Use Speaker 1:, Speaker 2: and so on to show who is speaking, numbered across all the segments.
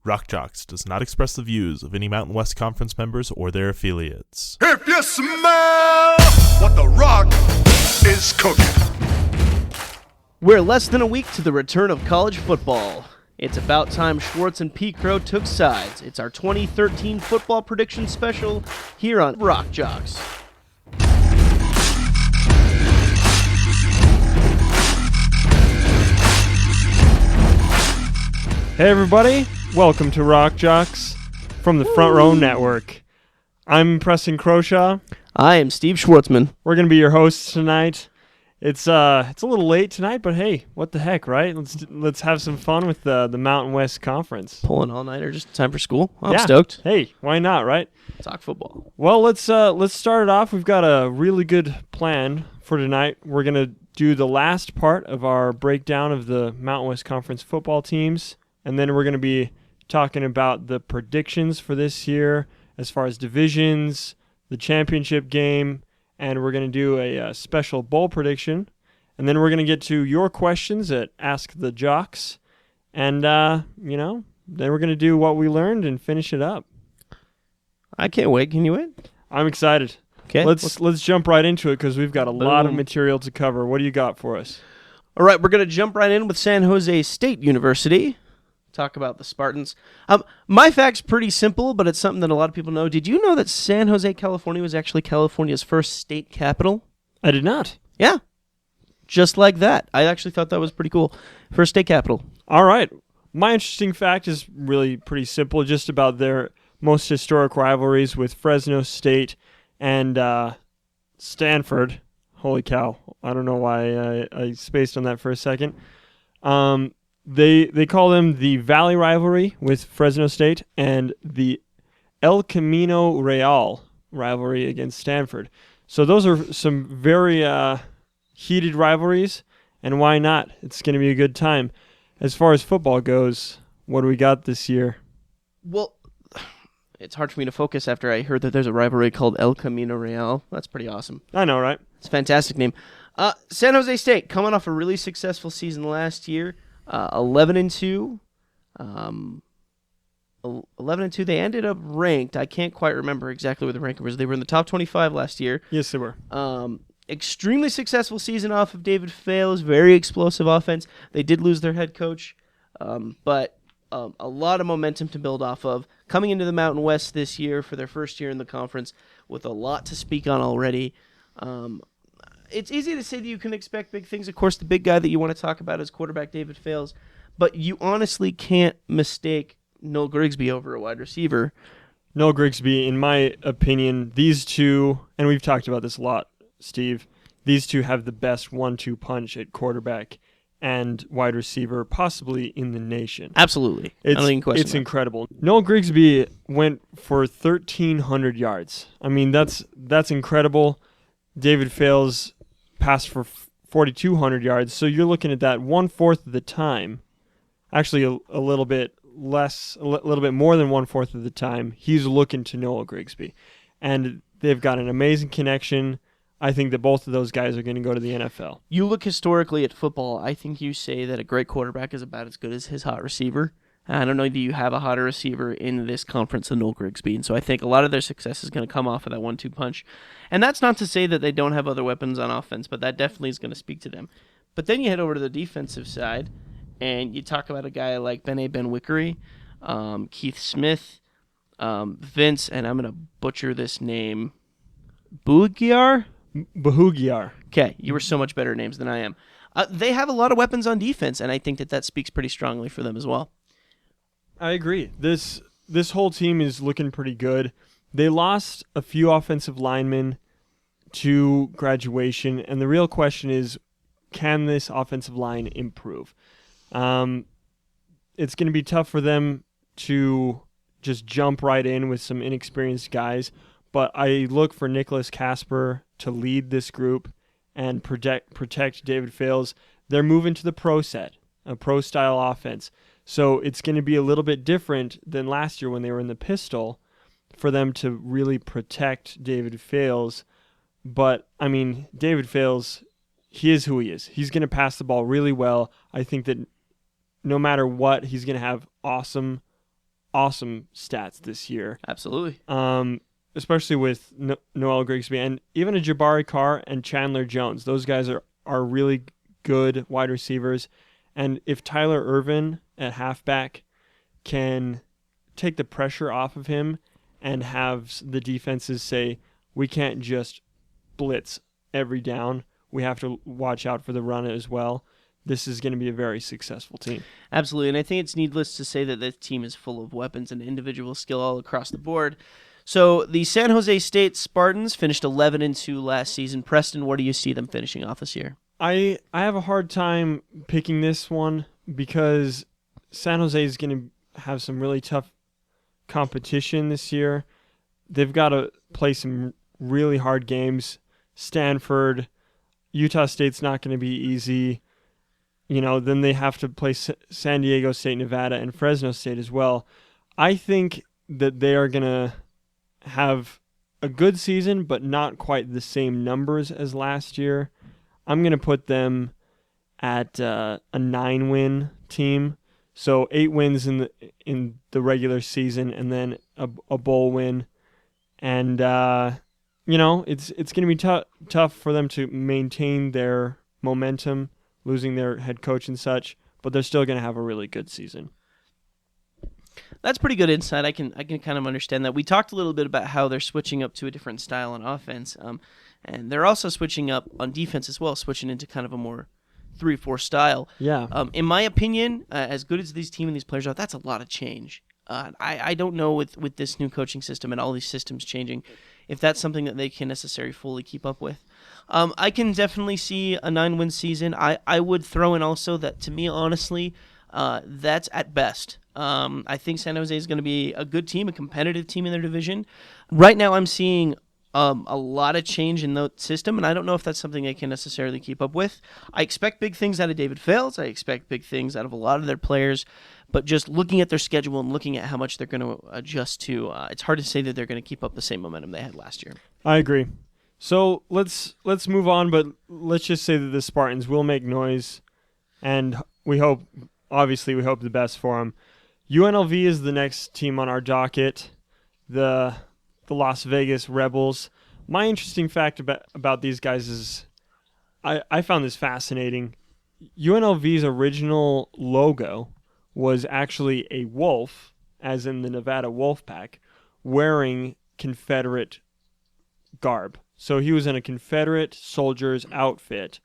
Speaker 1: Rock Jocks does not express the views of any Mountain West Conference members or their affiliates.
Speaker 2: If you smell what the Rock is cooking.
Speaker 3: We're less than a week to the return of college football. It's about time Schwartz and P-Crow took sides. It's our 2013 football prediction special here on Rock Jocks.
Speaker 4: Hey everybody, welcome to Rock Jocks from the Front Row Network. I'm Preston Croshaw.
Speaker 3: I am Steve Schwartzman.
Speaker 4: We're going to be your hosts tonight. It's a little late tonight, but hey, what the heck, right? Let's have some fun with the Mountain West Conference.
Speaker 3: Pulling all-nighter just in time for school. I'm
Speaker 4: yeah.
Speaker 3: stoked.
Speaker 4: Hey, why not, right?
Speaker 3: Talk football.
Speaker 4: Well, let's start it off. We've got a really good plan for tonight. We're going to do the last part of our breakdown of the Mountain West Conference football teams. And then we're going to be talking about the predictions for this year as far as divisions, the championship game, and we're going to do a special bowl prediction. And then we're going to get to your questions at Ask the Jocks. And, then we're going to do what we learned and finish it up.
Speaker 3: I can't wait. Can you wait?
Speaker 4: I'm excited.
Speaker 3: Okay.
Speaker 4: Let's jump right into it because we've got a lot of material to cover. What do you got for us?
Speaker 3: All right, we're going to jump right in with San Jose State University. Talk about the Spartans. My fact's pretty simple, but it's something that a lot of people know. Did you know that San Jose, California was actually California's first state capital?
Speaker 4: I did not.
Speaker 3: Yeah. Just like that. I actually thought that was pretty cool. First state capital.
Speaker 4: All right. My interesting fact is really pretty simple, just about their most historic rivalries with Fresno State and Stanford. Holy cow. I don't know why I spaced on that for a second. They call them the Valley rivalry with Fresno State and the El Camino Real rivalry against Stanford. So those are some very heated rivalries, and why not? It's going to be a good time. As far as football goes, what do we got this year?
Speaker 3: Well, it's hard for me to focus after I heard that there's a rivalry called El Camino Real. That's pretty awesome.
Speaker 4: I know, right?
Speaker 3: It's a fantastic name. San Jose State, coming off a really successful season last year. 11-2. 11-2. They ended up ranked. I can't quite remember exactly where the ranking was. They were in the top 25 last year.
Speaker 4: Yes, they were.
Speaker 3: Extremely successful season off of David Fales. Very explosive offense. They did lose their head coach, but a lot of momentum to build off of. Coming into the Mountain West this year for their first year in the conference with a lot to speak on already. It's easy to say that you can expect big things. Of course, the big guy that you want to talk about is quarterback David Fales, but you honestly can't mistake Noel Grigsby over a wide receiver.
Speaker 4: Noel Grigsby, in my opinion, these two, and we've talked about this a lot, Steve, these two have the best 1-2 punch at quarterback and wide receiver, possibly in the nation.
Speaker 3: Absolutely. I don't even question
Speaker 4: It's
Speaker 3: that.
Speaker 4: incredible. Noel Grigsby went for 1,300 yards. I mean, that's incredible. David Fales passed for 4,200 yards, so you're looking at that 1/4 of the time. Actually, a little bit less, a little bit more than 1/4 of the time. He's looking to Noel Grigsby, and they've got an amazing connection. I think that both of those guys are going to go to the NFL.
Speaker 3: You look historically at football, I think you say that a great quarterback is about as good as his hot receiver. I don't know that you have a hotter receiver in this conference than Noel Grigsby, and so I think a lot of their success is going to come off of that 1-2 punch. And that's not to say that they don't have other weapons on offense, but that definitely is going to speak to them. But then you head over to the defensive side, and you talk about a guy like Ben Wickery, Keith Smith, Vince, and I'm going to butcher this name, Bahugiar?
Speaker 4: Bahugiar.
Speaker 3: Okay, you were so much better at names than I am. They have a lot of weapons on defense, and I think that speaks pretty strongly for them as well.
Speaker 4: I agree. This whole team is looking pretty good. They lost a few offensive linemen to graduation, and the real question is, can this offensive line improve? It's going to be tough for them to just jump right in with some inexperienced guys, but I look for Nicholas Casper to lead this group and protect David Fales. They're moving to the pro set, a pro-style offense. So it's going to be a little bit different than last year when they were in the pistol for them to really protect David Fales. But, I mean, David Fales, he is who he is. He's going to pass the ball really well. I think that no matter what, he's going to have awesome awesome stats this year.
Speaker 3: Absolutely.
Speaker 4: Especially with Noel Grigsby and even a Jabari Carr and Chandler Jones. Those guys are really good wide receivers. And if Tyler Ervin at halfback can take the pressure off of him and have the defenses say, we can't just blitz every down. We have to watch out for the run as well. This is going to be a very successful team.
Speaker 3: Absolutely, and I think it's needless to say that this team is full of weapons and individual skill all across the board. So the San Jose State Spartans finished 11-2 last season. Preston, where do you see them finishing off this year?
Speaker 4: I have a hard time picking this one because San Jose is going to have some really tough competition this year. They've got to play some really hard games. Stanford, Utah State's not going to be easy. Then they have to play San Diego State, Nevada, and Fresno State as well. I think that they are going to have a good season, but not quite the same numbers as last year. I'm going to put them at a 9-win team. So 8 wins in the regular season and then a bowl win. And, it's going to be tough for them to maintain their momentum, losing their head coach and such, but they're still going to have a really good season.
Speaker 3: That's pretty good insight. I can kind of understand that. We talked a little bit about how they're switching up to a different style on offense, and they're also switching up on defense as well, switching into kind of a more 3-4 style.
Speaker 4: Yeah.
Speaker 3: In my opinion, as good as these team and these players are, that's a lot of change. I don't know with this new coaching system and all these systems changing, if that's something that they can necessarily fully keep up with. I can definitely see a 9-win season. I would throw in also that, to me, honestly, that's at best. I think San Jose is going to be a good team, a competitive team in their division. Right now I'm seeing a lot of change in the system, and I don't know if that's something they can necessarily keep up with. I expect big things out of David Fales. I expect big things out of a lot of their players, but just looking at their schedule and looking at how much they're going to adjust to, it's hard to say that they're going to keep up the same momentum they had last year.
Speaker 4: I agree. So let's move on, but let's just say that the Spartans will make noise, and we hope the best for them. UNLV is the next team on our docket, the Las Vegas Rebels. My interesting fact about these guys is I found this fascinating. UNLV's original logo was actually a wolf, as in the Nevada Wolfpack, wearing Confederate garb. So he was in a Confederate soldier's outfit.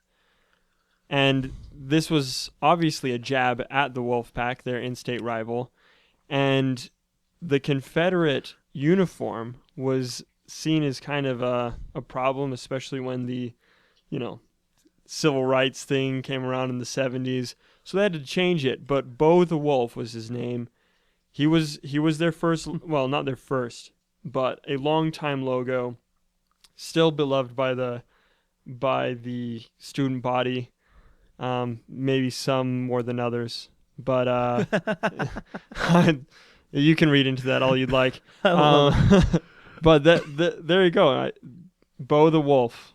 Speaker 4: And this was obviously a jab at the Wolfpack, their in-state rival. And the Confederate uniform was seen as kind of a problem, especially when the, civil rights thing came around in the 70s. So they had to change it. But Bo the Wolf was his name. He was their first, well, not their first, but a long-time logo, still beloved by the student body. Maybe some more than others, but you can read into that all you'd like. But there you go. Bo the Wolf.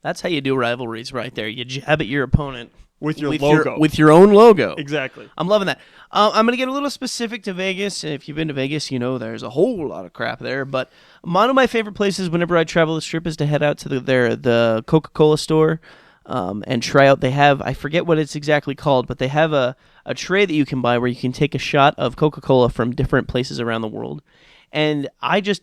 Speaker 3: That's how you do rivalries right there. You jab at your opponent
Speaker 4: with your logo.
Speaker 3: With your own logo.
Speaker 4: Exactly.
Speaker 3: I'm loving that. I'm going to get a little specific to Vegas. If you've been to Vegas, you know there's a whole lot of crap there. But one of my favorite places whenever I travel the Strip is to head out to the Coca-Cola store and try out. They have, I forget what it's exactly called, but they have a tray that you can buy where you can take a shot of Coca-Cola from different places around the world. And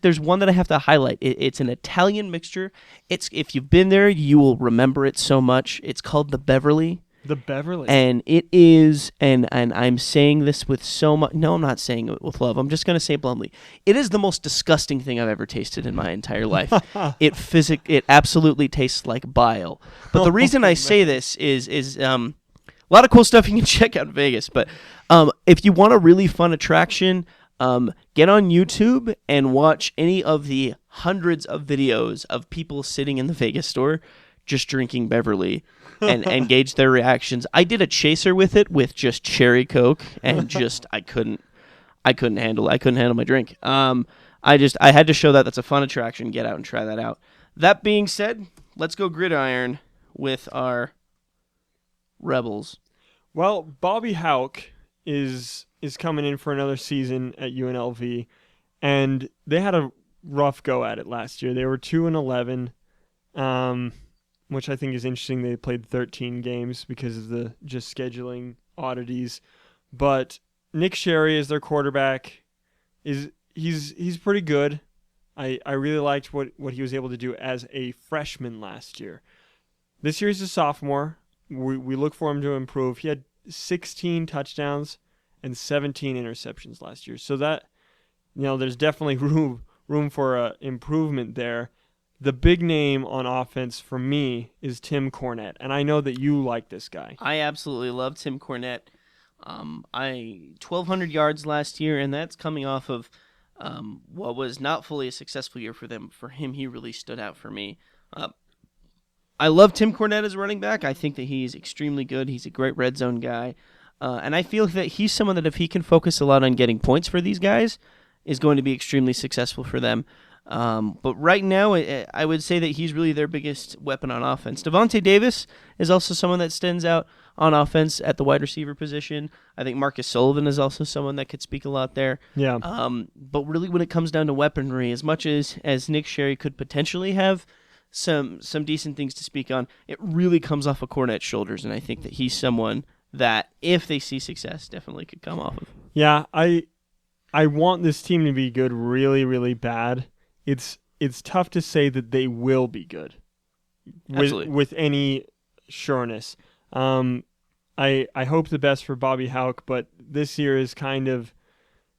Speaker 3: there's one that I have to highlight. It's an Italian mixture. If you've been there, you will remember it so much. It's called the Beverly.
Speaker 4: The Beverly.
Speaker 3: And it is, and I'm saying this with so much, no, I'm not saying it with love. I'm just going to say it bluntly. It is the most disgusting thing I've ever tasted in my entire life. It absolutely tastes like bile. But the reason I say this is a lot of cool stuff you can check out in Vegas. But if you want a really fun attraction, get on YouTube and watch any of the hundreds of videos of people sitting in the Vegas store just drinking Beverly and gauge their reactions. I did a chaser with it with just cherry Coke and just I couldn't handle my drink. I had to show that's a fun attraction. Get out and try that out. That being said, let's go gridiron with our Rebels.
Speaker 4: Well, Bobby Houck is coming in for another season at UNLV, and they had a rough go at it last year. They were 2-11, which I think is interesting. They played 13 games because of the just scheduling oddities. But Nick Sherry is their quarterback. He's pretty good. I really liked what he was able to do as a freshman last year. This year he's a sophomore. We look for him to improve. He had 16 touchdowns and 17 interceptions last year. So that, there's definitely room for improvement there. The big name on offense for me is Tim Cornette, and I know that you like this guy.
Speaker 3: I absolutely love Tim Cornette. 1,200 yards last year, and that's coming off of what was not fully a successful year for them. For him, he really stood out for me. I love Tim Cornette as a running back. I think that he's extremely good. He's a great red zone guy. And I feel that he's someone that if he can focus a lot on getting points for these guys, is going to be extremely successful for them. But right now, I would say that he's really their biggest weapon on offense. Devontae Davis is also someone that stands out on offense at the wide receiver position. I think Marcus Sullivan is also someone that could speak a lot there.
Speaker 4: Yeah.
Speaker 3: But really, when it comes down to weaponry, as much as Nick Sherry could potentially have some decent things to speak on, it really comes off of Cornette's shoulders, and I think that he's someone that, if they see success, definitely could come off of.
Speaker 4: Yeah, I want this team to be good really, really bad. It's tough to say that they will be good with any sureness. I hope the best for Bobby Houck, but this year is kind of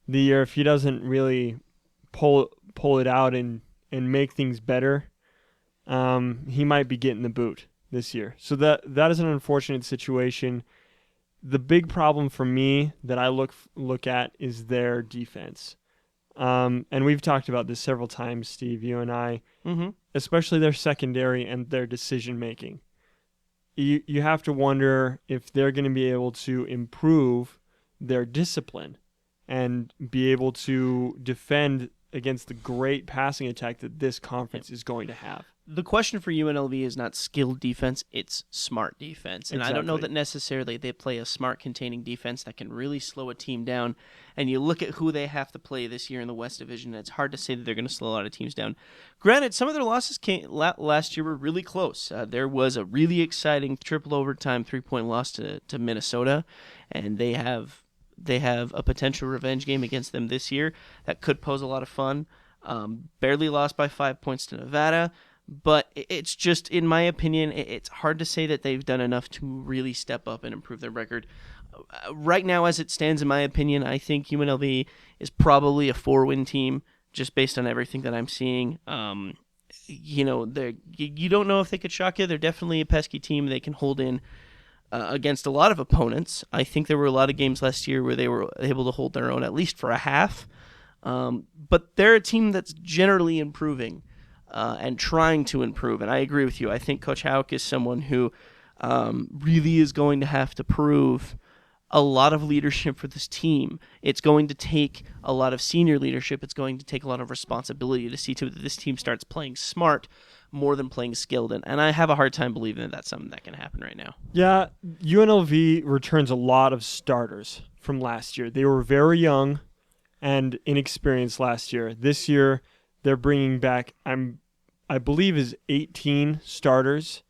Speaker 4: the year if he doesn't really pull it out and make things better, he might be getting the boot this year. So that is an unfortunate situation. The big problem for me that I look at is their defense. And we've talked about this several times, Steve, you and I, especially their secondary and their decision making. You have to wonder if they're going to be able to improve their discipline and be able to defend against the great passing attack that this conference is going to have.
Speaker 3: The question for UNLV is not skilled defense, it's smart defense. And I don't know that necessarily they play a smart containing defense that can really slow a team down. And you look at who they have to play this year in the West Division, and it's hard to say that they're going to slow a lot of teams down. Granted, some of their losses last year were really close. There was a really exciting triple overtime 3-point loss to Minnesota, and they have a potential revenge game against them this year that could pose a lot of fun. Barely lost by 5 points to Nevada. But it's just, in my opinion, it's hard to say that they've done enough to really step up and improve their record. Right now, as it stands, in my opinion, I think UNLV is probably a 4-win team, just based on everything that I'm seeing. You don't know if they could shock you. They're definitely a pesky team. They can hold in against a lot of opponents. I think there were a lot of games last year where they were able to hold their own, at least for a half. But they're a team that's generally improving. And trying to improve. And I agree with you. I think Coach Houck is someone who really is going to have to prove a lot of leadership for this team. It's going to take a lot of senior leadership. It's going to take a lot of responsibility to see to it that this team starts playing smart more than playing skilled. And I have a hard time believing that that's something that can happen right now.
Speaker 4: Yeah, UNLV returns a lot of starters from last year. They were very young and inexperienced last year. This year, they're bringing back, I believe, is 18 starters.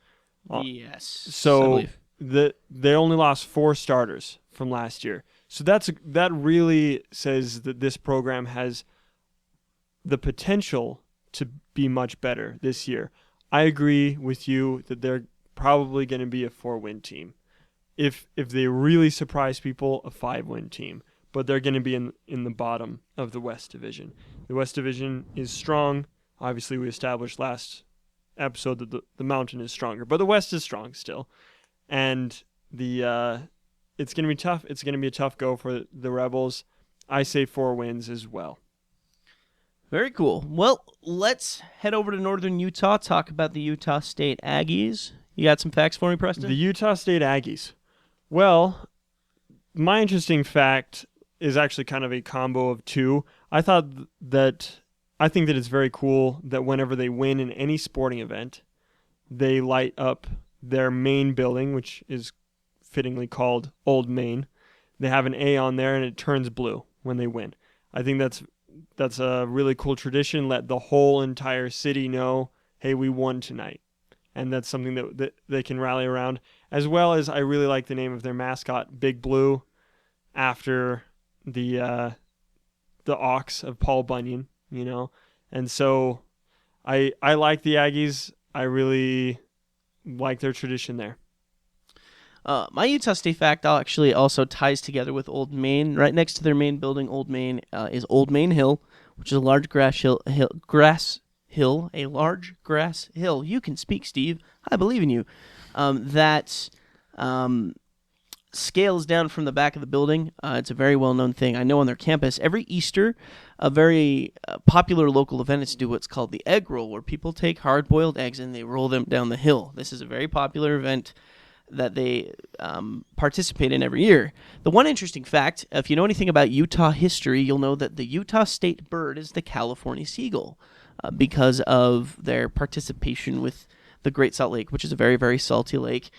Speaker 3: Yes.
Speaker 4: So they only lost 4 starters from last year. So that really says that this program has the potential to be much better this year. I agree with you that they're probably going to be a 4-win team. If they really surprise people, a 5-win team. But they're going to be in the bottom of the West Division. The West Division is strong. Obviously, we established last episode that the Mountain is stronger, but the West is strong still. And it's going to be tough. It's going to be a tough go for the Rebels. I say 4 wins as well.
Speaker 3: Very cool. Well, let's head over to Northern Utah, talk about the Utah State Aggies. You got some facts for me, Preston?
Speaker 4: The Utah State Aggies. Well, my interesting fact is actually kind of a combo of 2. I think that it's very cool that whenever they win in any sporting event, they light up their main building, which is fittingly called Old Main. they have an A on there and it turns blue when they win. I think that's a really cool tradition. Let the whole entire city know, hey, we won tonight. And that's something that they can rally around. As well as I really like the name of their mascot, Big Blue, after the ox of Paul Bunyan, And so I like the Aggies. I really like their tradition there.
Speaker 3: My Utah State fact actually also ties together with Old Main. Right next to their main building, Old Main, is Old Main Hill, which is a large grass hill. A large grass hill. You can speak, Steve. I believe in you. That scales down from the back of the building. It's a very well-known thing. I know on their campus, every Easter, a very popular local event is to do what's called the egg roll, where people take hard-boiled eggs and they roll them down the hill. This is a very popular event that they participate in every year. The one interesting fact, if you know anything about Utah history, you'll know that the Utah state bird is the California seagull because of their participation with the Great Salt Lake, which is a very, very salty lake.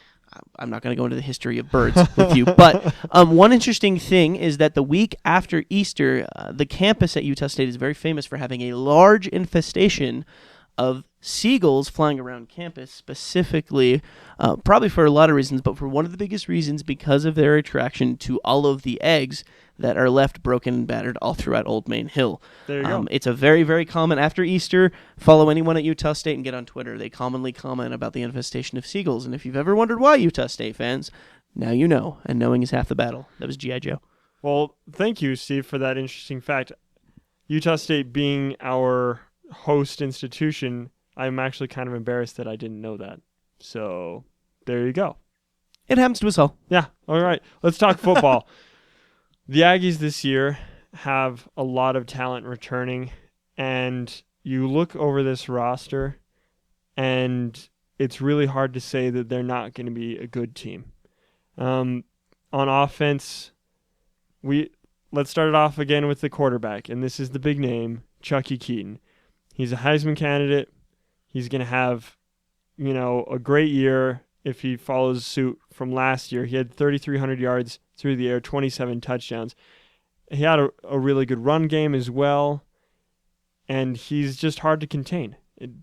Speaker 3: I'm not going to go into the history of birds with you, but one interesting thing is that the week after Easter, the campus at Utah State is very famous for having a large infestation of seagulls flying around campus, specifically, probably for a lot of reasons, but for one of the biggest reasons, because of their attraction to all of the eggs that are left broken and battered all throughout Old Main Hill.
Speaker 4: There you go.
Speaker 3: It's a very, very common, after Easter, follow anyone at Utah State and get on Twitter. They commonly comment about the infestation of seagulls, and if you've ever wondered why, Utah State fans, now you know, and knowing is half the battle. That was G.I. Joe.
Speaker 4: Well, thank you, Steve, for that interesting fact. Utah State being our host institution, I'm actually kind of embarrassed that I didn't know that. So there you go.
Speaker 3: It happens to us all.
Speaker 4: Yeah. All right. Let's talk football. The Aggies this year have a lot of talent returning, and you look over this roster, and it's really hard to say that they're not going to be a good team. On offense, let's start it off again with the quarterback, and this is the big name, Chucky Keaton. He's a Heisman candidate. He's going to have, a great year if he follows suit from last year. He had 3,300 yards through the air, 27 touchdowns. He had a really good run game as well, and he's just hard to contain.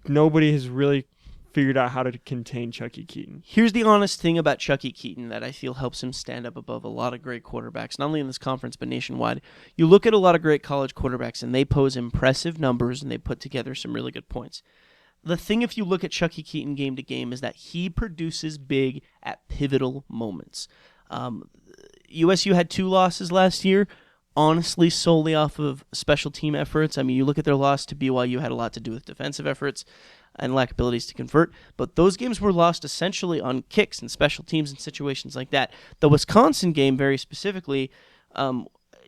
Speaker 4: Nobody has really figured out how to contain Chucky Keaton.
Speaker 3: Here's the honest thing about Chucky Keaton that I feel helps him stand up above a lot of great quarterbacks, not only in this conference but nationwide. You look at a lot of great college quarterbacks, and they pose impressive numbers, and they put together some really good points. The thing, if you look at Chucky Keaton game to game, is that he produces big at pivotal moments. USU had 2 losses last year, honestly solely off of special team efforts. I mean, you look at their loss to BYU, had a lot to do with defensive efforts and lack abilities to convert, but those games were lost essentially on kicks and special teams and situations like that. The Wisconsin game, very specifically,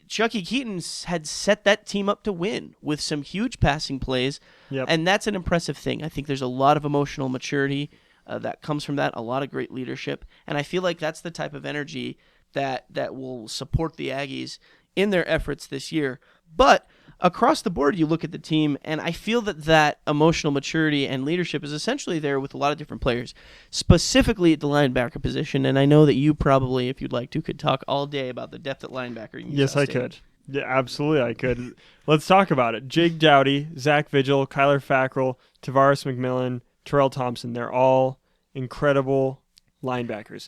Speaker 3: Chucky Keaton had set that team up to win with some huge passing plays, and that's an impressive thing. I think there's a lot of emotional maturity that comes from that, a lot of great leadership, and I feel like that's the type of energy that will support the Aggies in their efforts this year. But across the board, you look at the team, and I feel that emotional maturity and leadership is essentially there with a lot of different players, specifically at the linebacker position. And I know that you probably, if you'd like to, could talk all day about the depth at linebacker.
Speaker 4: Yes, I could. Yeah, absolutely, I could. Let's talk about it. Jake Dowdy, Zach Vigil, Kyler Fackrell, Tavares McMillan, Terrell Thompson. They're all incredible linebackers.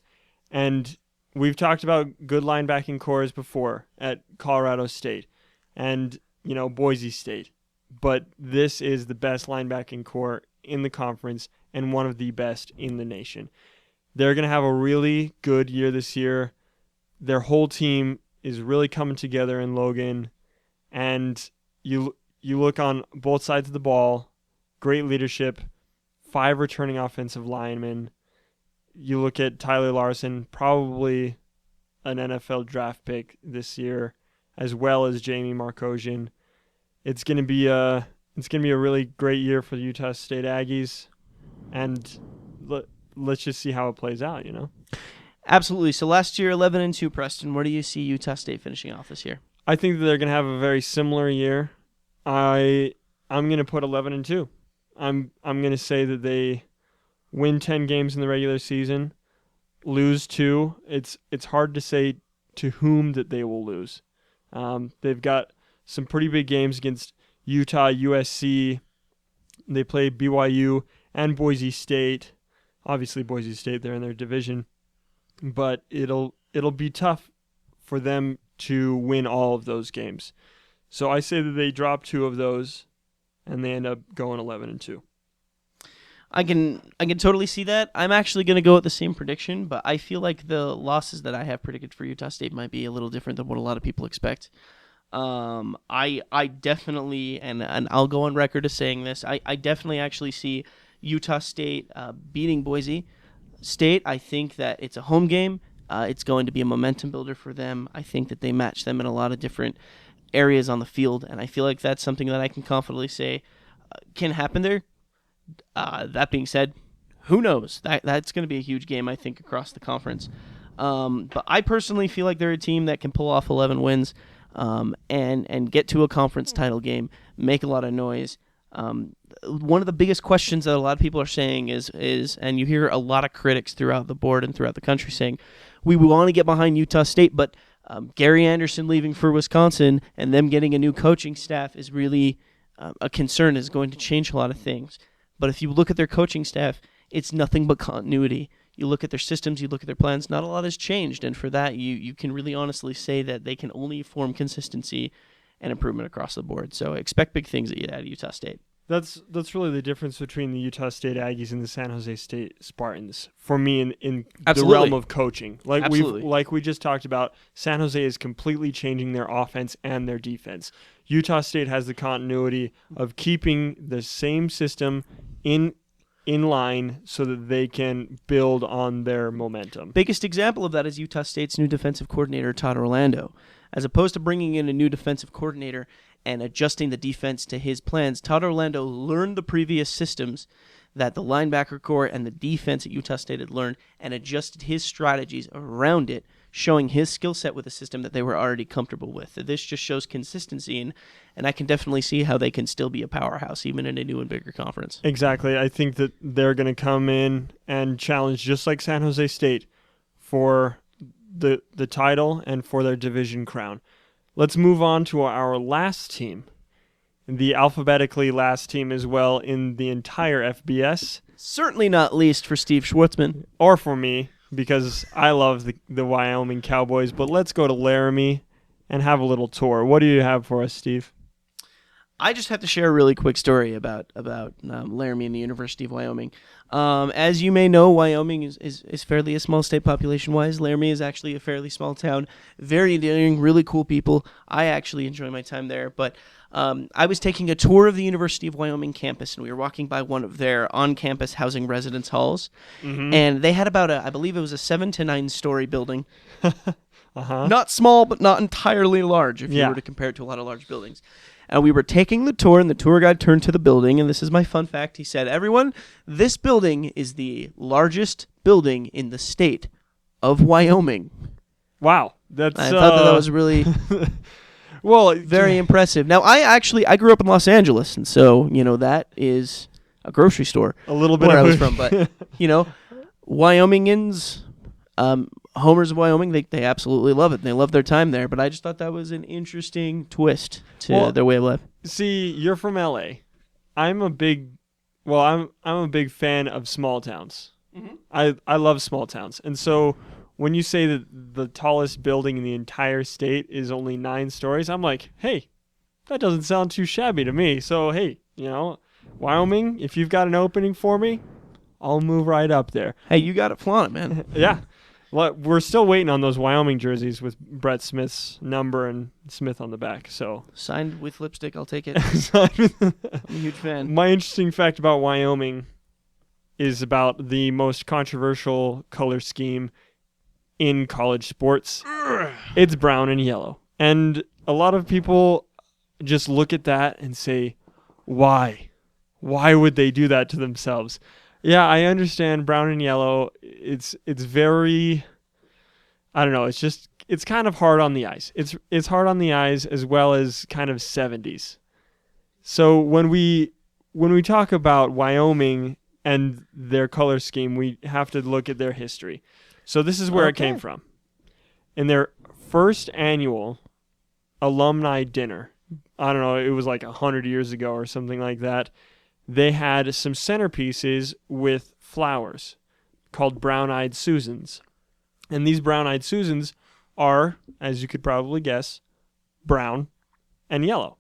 Speaker 4: And we've talked about good linebacking cores before at Colorado State and, Boise State. But this is the best linebacking core in the conference and one of the best in the nation. They're going to have a really good year this year. Their whole team is really coming together in Logan. And you look on both sides of the ball, great leadership, 5 returning offensive linemen. You look at Tyler Larson, probably an NFL draft pick this year, as well as Jamie Markosian. It's going to be a really great year for the Utah State Aggies, and let's just see how it plays out.
Speaker 3: Absolutely. So last year, 11-2, Preston. Where do you see Utah State finishing off this year?
Speaker 4: I think that they're going to have a very similar year. I'm going to put 11-2. I'm going to say that they win 10 games in the regular season, lose 2. It's hard to say to whom that they will lose. They've got some pretty big games against Utah, USC. They play BYU and Boise State. Obviously, Boise State, they're in their division. But it'll be tough for them to win all of those games. So I say that they drop 2 of those, and they end up going 11-2.
Speaker 3: I can totally see that. I'm actually going to go with the same prediction, but I feel like the losses that I have predicted for Utah State might be a little different than what a lot of people expect. I definitely, and I'll go on record as saying this, I definitely actually see Utah State beating Boise State. I think that it's a home game. It's going to be a momentum builder for them. I think that they match them in a lot of different areas on the field, and I feel like that's something that I can confidently say can happen there. That being said, who knows? That's going to be a huge game, I think, across the conference. But I personally feel like they're a team that can pull off 11 wins and get to a conference title game, make a lot of noise. One of the biggest questions that a lot of people are saying is, and you hear a lot of critics throughout the board and throughout the country saying, we want to get behind Utah State, but Gary Anderson leaving for Wisconsin and them getting a new coaching staff is really a concern, is going to change a lot of things. But if you look at their coaching staff, it's nothing but continuity. You look at their systems, you look at their plans, not a lot has changed. And for that, you can really honestly say that they can only form consistency and improvement across the board. So expect big things out of Utah State.
Speaker 4: That's really the difference between the Utah State Aggies and the San Jose State Spartans for me in the realm of coaching. Like we just talked about, San Jose is completely changing their offense and their defense. Utah State has the continuity of keeping the same system in line so that they can build on their momentum.
Speaker 3: Biggest example of that is Utah State's new defensive coordinator, Todd Orlando. As opposed to bringing in a new defensive coordinator and adjusting the defense to his plans, Todd Orlando learned the previous systems that the linebacker core and the defense at Utah State had learned and adjusted his strategies around it, showing his skill set with a system that they were already comfortable with. This just shows consistency, and I can definitely see how they can still be a powerhouse even in a new and bigger conference.
Speaker 4: Exactly. I think that they're going to come in and challenge, just like San Jose State, for the title and for their division crown. Let's move on to our last team, the alphabetically last team as well in the entire FBS.
Speaker 3: Certainly not least for Steve Schwartzman.
Speaker 4: Or for me, because I love the Wyoming Cowboys. But let's go to Laramie and have a little tour. What do you have for us, Steve?
Speaker 3: I just have to share a really quick story about Laramie and the University of Wyoming. As you may know, Wyoming is fairly a small state population-wise. Laramie is actually a fairly small town. Very endearing, really cool people. I actually enjoy my time there. But I was taking a tour of the University of Wyoming campus, and we were walking by one of their on-campus housing residence halls. Mm-hmm. And they had about I believe it was a 7 to 9 story building. Not small, but not entirely large if you were to compare it to a lot of large buildings. And we were taking the tour, and the tour guide turned to the building, and this is my fun fact. He said, "Everyone, this building is the largest building in the state of Wyoming."
Speaker 4: Wow.
Speaker 3: I thought that was really very impressive. Now, I grew up in Los Angeles, and so, that is a grocery store.
Speaker 4: A little bit
Speaker 3: where I was from, but, Wyomingans, homers of Wyoming, they absolutely love it. They love their time there, but I just thought that was an interesting twist to their way of life.
Speaker 4: See, you're from LA. I'm a big fan of small towns. Mm-hmm. I love small towns. And so when you say that the tallest building in the entire state is only 9 stories, I'm like, hey, that doesn't sound too shabby to me. So, hey, Wyoming, if you've got an opening for me, I'll move right up there.
Speaker 3: Hey, you got to flaunt it, man.
Speaker 4: Yeah. Well, we're still waiting on those Wyoming jerseys with Brett Smith's number and Smith on the back. So
Speaker 3: signed with lipstick, I'll take it. I'm a huge fan.
Speaker 4: My interesting fact about Wyoming is about the most controversial color scheme in college sports. It's brown and yellow. And a lot of people just look at that and say, why? Why would they do that to themselves? Yeah, I understand brown and yellow. It's very, I don't know. It's kind of hard on the eyes. It's hard on the eyes as well as kind of 70s. So when we talk about Wyoming and their color scheme, we have to look at their history. So this is where it came from. in their first annual alumni dinner, I don't know, it was like 100 years ago or something like that, they had some centerpieces with flowers called brown-eyed Susans. And these brown-eyed Susans are, as you could probably guess, brown and yellow.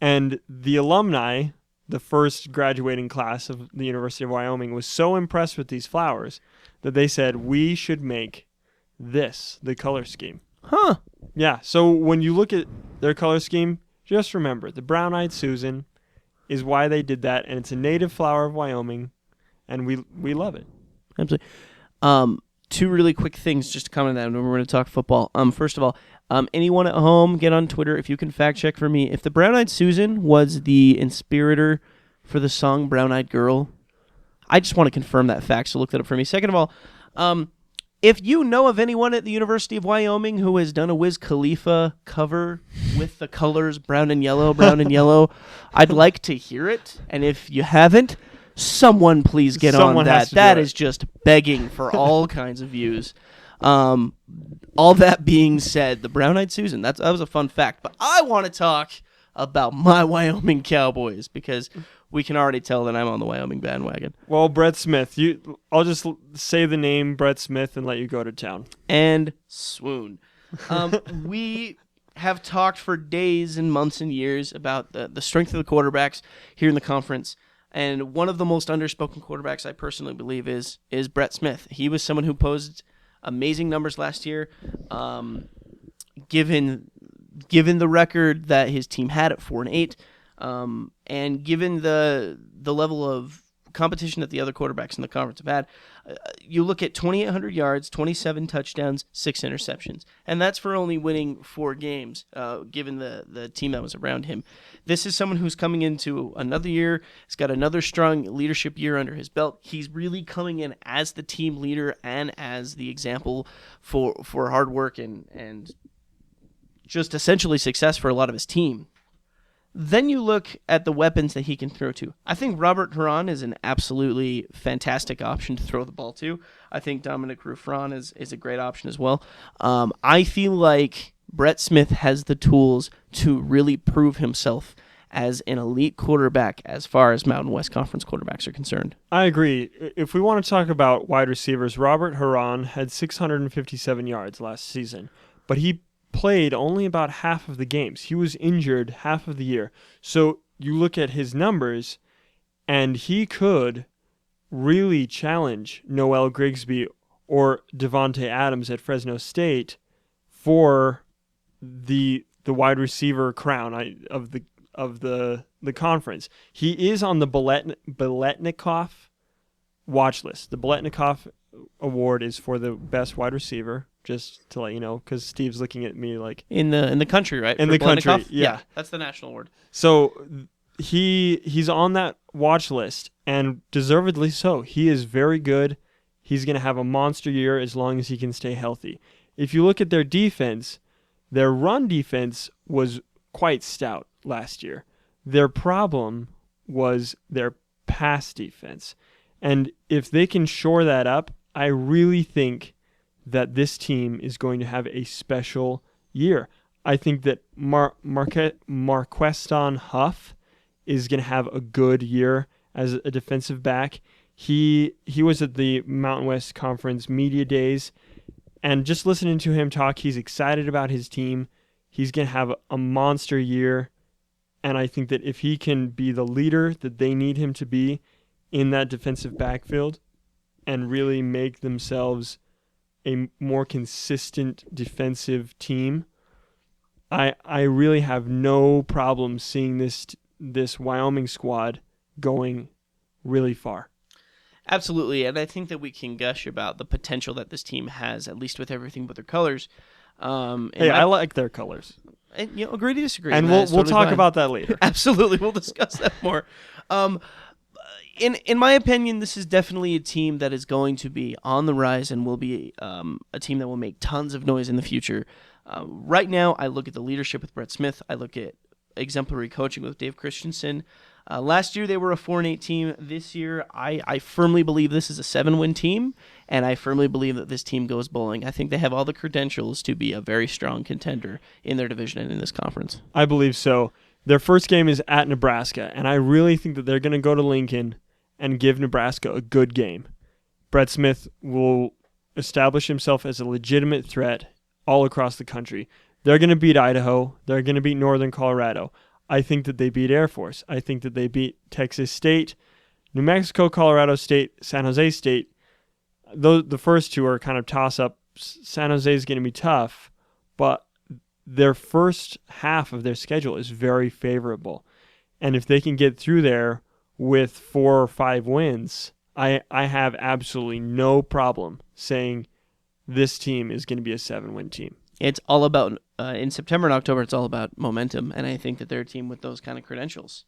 Speaker 4: And the alumni, the first graduating class of the University of Wyoming, was so impressed with these flowers that they said, we should make this the color scheme.
Speaker 3: Huh.
Speaker 4: Yeah, so when you look at their color scheme, just remember, the brown-eyed Susan is why they did that, and it's a native flower of Wyoming, and we love it.
Speaker 3: Absolutely. Two really quick things just to comment on that, and then we're going to talk football. First of all, anyone at home, get on Twitter if you can fact check for me. If the Brown-Eyed Susan was the inspirator for the song Brown Eyed Girl, I just want to confirm that fact, so look that up for me. Second of all, if you know of anyone at the University of Wyoming who has done a Wiz Khalifa cover with the colors brown and yellow, I'd like to hear it. And if you haven't, someone please get on that. That is just begging for all kinds of views. All that being said, the Brown-Eyed Susan, that was a fun fact. But I want to talk about my Wyoming Cowboys because we can already tell that I'm on the Wyoming bandwagon.
Speaker 4: Well, Brett Smith, I'll just say the name Brett Smith and let you go to town.
Speaker 3: And swoon. We have talked for days and months and years about the strength of the quarterbacks here in the conference. And one of the most underspoken quarterbacks I personally believe is Brett Smith. He was someone who posed amazing numbers last year, given the record that his team had at 4-8. And given the level of competition that the other quarterbacks in the conference have had, you look at 2,800 yards, 27 touchdowns, 6 interceptions. And that's for only winning 4 games, given the team that was around him. This is someone who's coming into another year. He's got another strong leadership year under his belt. He's really coming in as the team leader and as the example for hard work and just essentially success for a lot of his team. Then you look at the weapons that he can throw to. I think Robert Huron is an absolutely fantastic option to throw the ball to. I think Dominic Ruffron is a great option as well. I feel like Brett Smith has the tools to really prove himself as an elite quarterback as far as Mountain West Conference quarterbacks are concerned.
Speaker 4: I agree. If we want to talk about wide receivers, Robert Huron had 657 yards last season, but he played only about half of the games. He was injured half of the year. So you look at his numbers, and he could really challenge Noel Grigsby or Devontae Adams at Fresno State for the wide receiver crown of the conference. He is on the Biletnikoff watch list. The Biletnikoff award is for the best wide receiver. Just to let you know, because Steve's looking at me like
Speaker 3: in the country, right?
Speaker 4: In the country, yeah,
Speaker 3: that's the national award.
Speaker 4: So he's on that watch list, and deservedly so. He is very good. He's going to have a monster year as long as he can stay healthy. If you look at their defense, their run defense was quite stout last year. Their problem was their pass defense, and if they can shore that up, I really think that this team is going to have a special year. I think that Marqueston Huff is going to have a good year as a defensive back. He was at the Mountain West Conference Media Days, and just listening to him talk, he's excited about his team. He's going to have a monster year, and I think that if he can be the leader that they need him to be in that defensive backfield and really make themselves a more consistent defensive team, I really have no problem seeing this Wyoming squad going really far.
Speaker 3: Absolutely, and I think that we can gush about the potential that this team has, at least with everything but their colors.
Speaker 4: I like their colors.
Speaker 3: And, agree to disagree.
Speaker 4: And we'll talk about that later.
Speaker 3: Absolutely, we'll discuss that more. In my opinion, this is definitely a team that is going to be on the rise and will be a team that will make tons of noise in the future. Right now, I look at the leadership with Brett Smith. I look at exemplary coaching with Dave Christensen. Last year they were a 4-8 team. This year I firmly believe this is a 7-win team, and I firmly believe that this team goes bowling. I think they have all the credentials to be a very strong contender in their division and in this conference.
Speaker 4: I believe so. Their first game is at Nebraska, and I really think that they're going to go to Lincoln and give Nebraska a good game. Brett Smith will establish himself as a legitimate threat all across the country. They're going to beat Idaho. They're going to beat Northern Colorado. I think that they beat Air Force. I think that they beat Texas State, New Mexico, Colorado State, San Jose State. The first two are kind of toss-up. San Jose is going to be tough, but their first half of their schedule is very favorable. And if they can get through there with 4 or 5 wins, I have absolutely no problem saying this team is going to be a 7-win team.
Speaker 3: It's all about, in September and October, it's all about momentum, and I think that they're a team with those kind of credentials.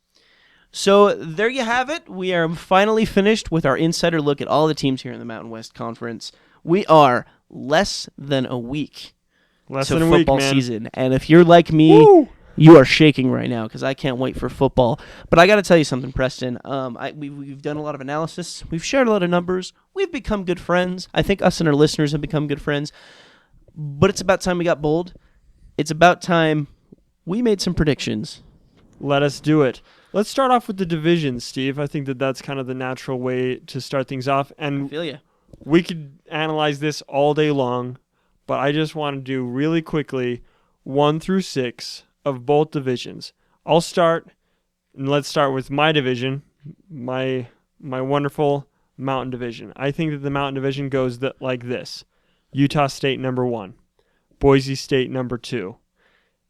Speaker 3: So there you have it. We are finally finished with our insider look at all the teams here in the Mountain West Conference. We are less than a week to football season, and if you're like me, woo, you are shaking right now because I can't wait for football. But I got to tell you something, Preston. We've done a lot of analysis. We've shared a lot of numbers. We've become good friends. I think us and our listeners have become good friends. But it's about time we got bold. It's about time we made some predictions.
Speaker 4: Let us do it. Let's start off with the divisions, Steve. I think that that's kind of the natural way to start things off. And
Speaker 3: I feel you.
Speaker 4: We could analyze this all day long, but I just want to do really quickly 1 through 6 of both divisions. I'll start, and let's start with my division, my wonderful Mountain Division. I think that the Mountain Division goes like this. Utah State number 1, Boise State number 2.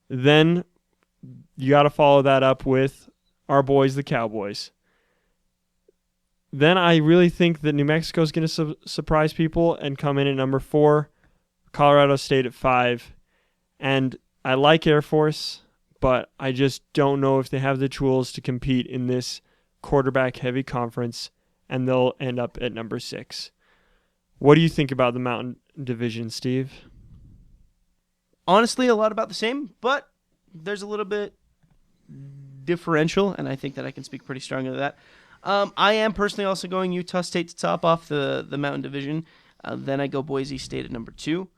Speaker 4: Then you got to follow that up with our boys, the Cowboys. Then I really think that New Mexico is going to surprise people and come in at number 4, Colorado State at 5. And I like Air Force, but I just don't know if they have the tools to compete in this quarterback-heavy conference, and they'll end up at number 6. What do you think about the Mountain Division, Steve?
Speaker 3: Honestly, a lot about the same, but there's a little bit differential, and I think that I can speak pretty strongly to that. I am personally also going Utah State to top off the Mountain Division. Then I go Boise State at number 2.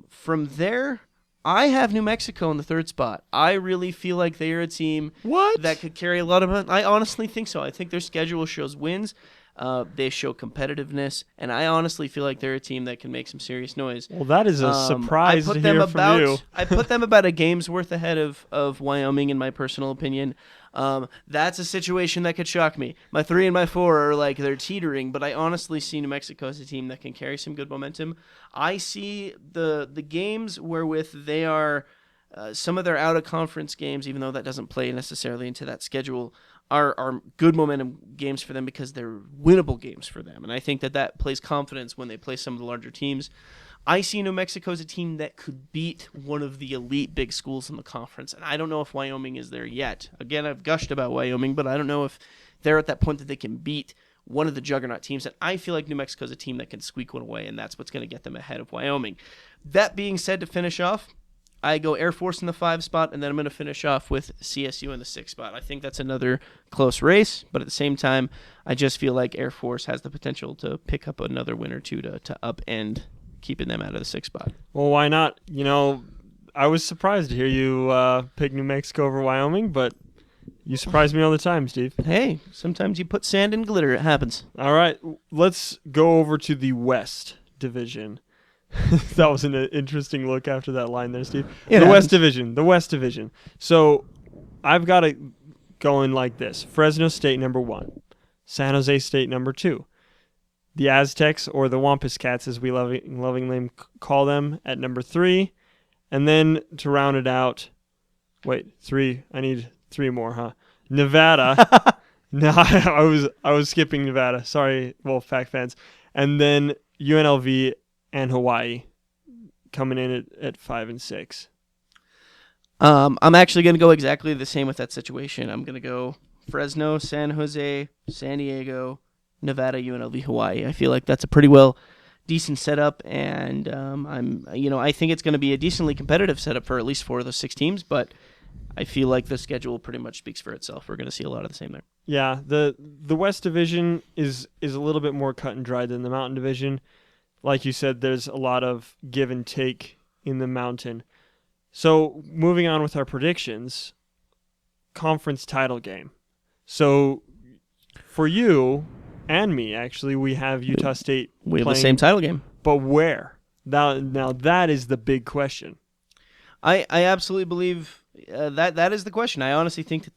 Speaker 3: From there, I have New Mexico in the 3rd spot. I really feel like they are a team that could carry a lot of. I honestly think so. I think their schedule shows wins. They show competitiveness, and I honestly feel like they're a team that can make some serious noise.
Speaker 4: Well, that is a surprise to hear from you.
Speaker 3: I put them about a game's worth ahead of Wyoming, in my personal opinion. That's a situation that could shock me. My 3 and my 4 are like they're teetering, but I honestly see New Mexico as a team that can carry some good momentum. I see the games wherewith they are some of their out-of-conference games, even though that doesn't play necessarily into that schedule, are good momentum games for them because they're winnable games for them. And I think that plays confidence when they play some of the larger teams. I see New Mexico as a team that could beat one of the elite big schools in the conference. And I don't know if Wyoming is there yet. Again, I've gushed about Wyoming, but I don't know if they're at that point that they can beat one of the juggernaut teams. And I feel like New Mexico is a team that can squeak one away, and that's what's going to get them ahead of Wyoming. That being said, to finish off, I go Air Force in the 5 spot, and then I'm going to finish off with CSU in the 6 spot. I think that's another close race, but at the same time, I just feel like Air Force has the potential to pick up another win or two to upend keeping them out of the 6 spot.
Speaker 4: Well, why not? You know, I was surprised to hear you pick New Mexico over Wyoming, but you surprise me all the time, Steve.
Speaker 3: Hey, sometimes you put sand in glitter. It happens.
Speaker 4: All right, let's go over to the West Division. That was an interesting look after that line there, Steve. The West Division. So I've got it going like this. Fresno State number 1. San Jose State number 2. The Aztecs, or the Wampus Cats as we lovingly call them, at number 3. And then to round it out, 3. I need 3 more, huh? Nevada. No, I was skipping Nevada. Sorry, Wolfpack fans. And then UNLV and Hawaii coming in at 5 and 6.
Speaker 3: I'm actually going to go exactly the same with that situation. I'm going to go Fresno, San Jose, San Diego, Nevada, UNLV, Hawaii. I feel like that's a pretty decent setup, and I think it's going to be a decently competitive setup for at least 4 of those 6 teams. But I feel like the schedule pretty much speaks for itself. We're going to see a lot of the same there.
Speaker 4: Yeah, the West Division is a little bit more cut and dry than the Mountain Division. Like you said, there's a lot of give and take in the Mountain. So moving on with our predictions, conference title game. So for you and me, actually, we have Utah State
Speaker 3: We have
Speaker 4: playing,
Speaker 3: the same title game.
Speaker 4: but where? Now that is the big question.
Speaker 3: I absolutely believe that is the question. I honestly think that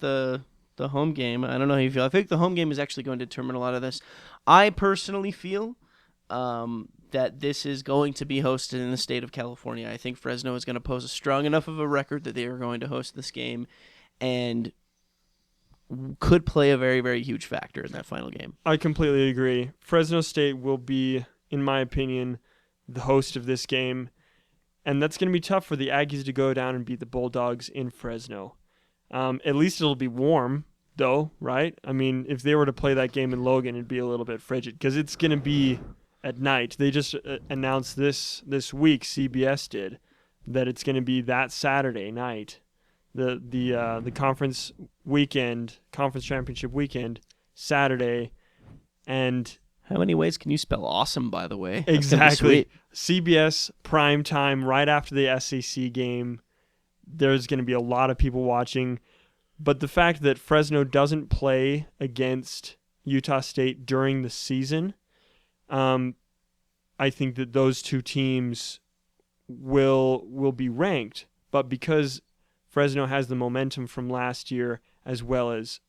Speaker 3: the home game, I don't know how you feel. I think the home game is actually going to determine a lot of this. I personally feel that this is going to be hosted in the state of California. I think Fresno is going to pose a strong enough of a record that they are going to host this game and could play a very, very huge factor in that final game.
Speaker 4: I completely agree. Fresno State will be, in my opinion, the host of this game, and that's going to be tough for the Aggies to go down and beat the Bulldogs in Fresno. At least it'll be warm, though, right? I mean, if they were to play that game in Logan, it'd be a little bit frigid because it's going to be at night. They just announced this week, CBS did, that it's going to be that Saturday night, the conference weekend, conference championship weekend, Saturday, and
Speaker 3: how many ways can you spell awesome, by the way?
Speaker 4: exactly. CBS prime time right after the SEC game. There's going to be a lot of people watching. But the fact that Fresno doesn't play against Utah State during the season, I think that those two teams will be ranked. But because Fresno has the momentum from last year, as well as,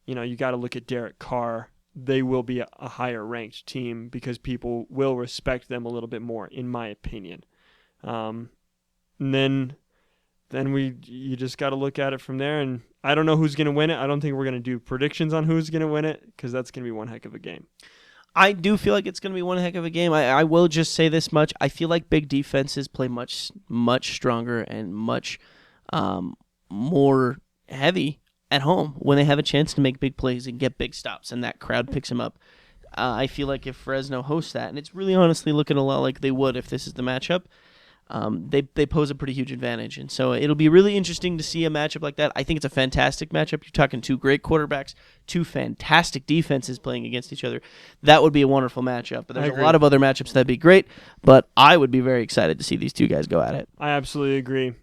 Speaker 4: you got to look at Derek Carr, they will be a higher ranked team because people will respect them a little bit more, in my opinion. And then you just got to look at it from there. And I don't know who's going to win it. I don't think we're going to do predictions on who's going to win it because that's going to be one heck of a game.
Speaker 3: I do feel like it's going to be one heck of a game. I will just say this much. I feel like big defenses play much, much stronger and much more heavy at home when they have a chance to make big plays and get big stops, and that crowd picks them up. I feel like if Fresno hosts that, and it's really honestly looking a lot like they would if this is the matchup, they pose a pretty huge advantage. And so it'll be really interesting to see a matchup like that. I think it's a fantastic matchup. You're talking two great quarterbacks, two fantastic defenses playing against each other. That would be a wonderful matchup. But there's a lot of other matchups that'd be great, but I would be very excited to see these two guys go at it.
Speaker 4: I absolutely agree.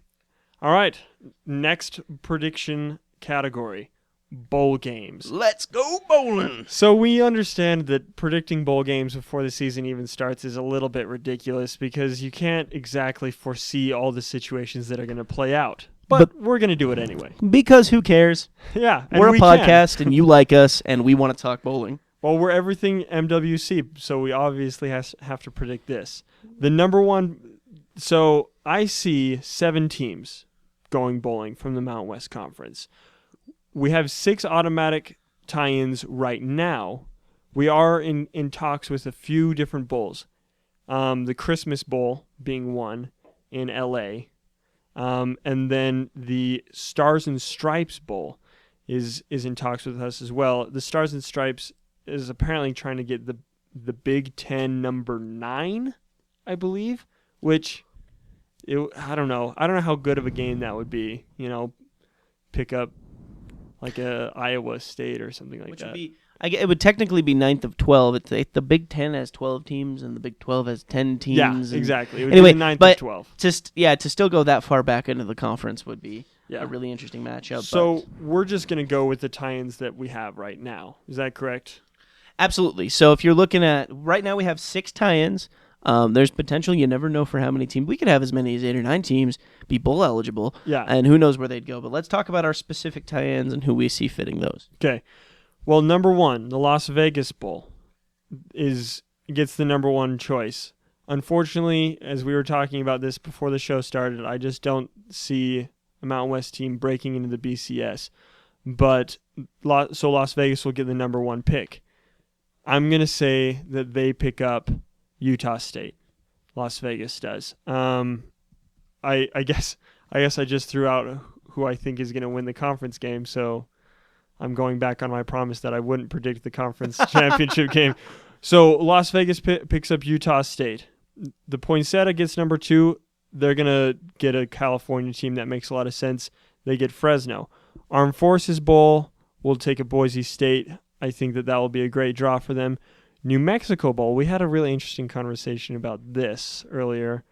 Speaker 4: All right, next prediction category, bowl games.
Speaker 3: Let's go bowling.
Speaker 4: So we understand that predicting bowl games before the season even starts is a little bit ridiculous because you can't exactly foresee all the situations that are going to play out. But we're going to do it anyway.
Speaker 3: Because who cares?
Speaker 4: Yeah.
Speaker 3: We're a podcast and you like us and we want to talk bowling.
Speaker 4: Well, we're everything MWC, so we obviously have to predict this. The number one, so I see 7 teams going bowling from the Mountain West Conference. We have 6 automatic tie-ins right now. We are in talks with a few different bowls. The Christmas Bowl being one in LA. And then the Stars and Stripes Bowl is in talks with us as well. The Stars and Stripes is apparently trying to get the Big Ten number 9, I believe, which I don't know. I don't know how good of a game that would be. Pick up like a Iowa State or something like that.
Speaker 3: It would technically be 9th of 12. The Big Ten has 12 teams and the Big 12 has 10 teams.
Speaker 4: Yeah, exactly. It would
Speaker 3: anyway,
Speaker 4: be 9th
Speaker 3: but
Speaker 4: of 12.
Speaker 3: To still go that far back into the conference would be a really interesting matchup.
Speaker 4: So we're just going to go with the tie-ins that we have right now. Is that correct?
Speaker 3: Absolutely. So if you're looking at, right now we have 6 tie-ins. There's potential. You never know for how many teams. We could have as many as 8 or 9 teams be bowl eligible.
Speaker 4: Yeah.
Speaker 3: And who knows where they'd go. But let's talk about our specific tie-ins and who we see fitting those.
Speaker 4: Okay. Well, number 1, the Las Vegas Bowl gets the number 1 choice. Unfortunately, as we were talking about this before the show started, I just don't see a Mountain West team breaking into the BCS. But so Las Vegas will get the number 1 pick. I'm going to say that they pick up Utah State. Las Vegas does. I guess I just threw out who I think is going to win the conference game, so I'm going back on my promise that I wouldn't predict the conference championship game. So Las Vegas picks up Utah State. The Poinsettia gets number 2. They're going to get a California team. That makes a lot of sense. they get Fresno. Armed Forces Bowl will take a Boise State. I think that will be a great draw for them. New Mexico Bowl, we had a really interesting conversation about this earlier,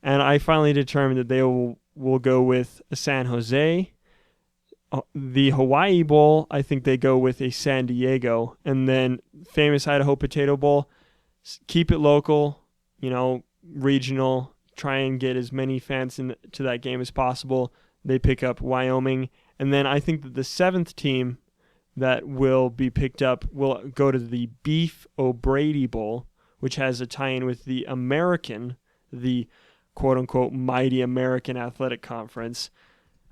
Speaker 4: and I finally determined that they will go with a San Jose. The Hawaii Bowl, I think they go with a San Diego. And then famous Idaho Potato Bowl, keep it local, regional, try and get as many fans to that game as possible. They pick up Wyoming. And then I think that the 7th team that will be picked up will go to the Beef O'Brady Bowl, which has a tie-in with the quote-unquote mighty American Athletic Conference.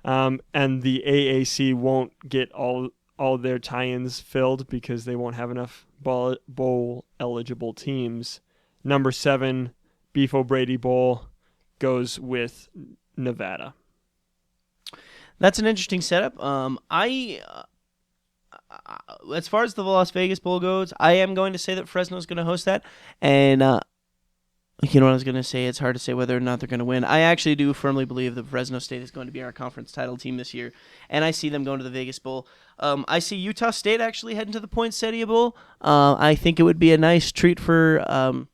Speaker 4: And the AAC won't get all their tie-ins filled because they won't have enough bowl-eligible teams. Number 7, Beef O'Brady Bowl, goes with Nevada.
Speaker 3: That's an interesting setup. As far as the Las Vegas Bowl goes, I am going to say that Fresno's going to host that. And you know what I was going to say? It's hard to say whether or not they're going to win. I actually do firmly believe that Fresno State is going to be our conference title team this year, and I see them going to the Vegas Bowl. I see Utah State actually heading to the Poinsettia Bowl. I think it would be a nice treat for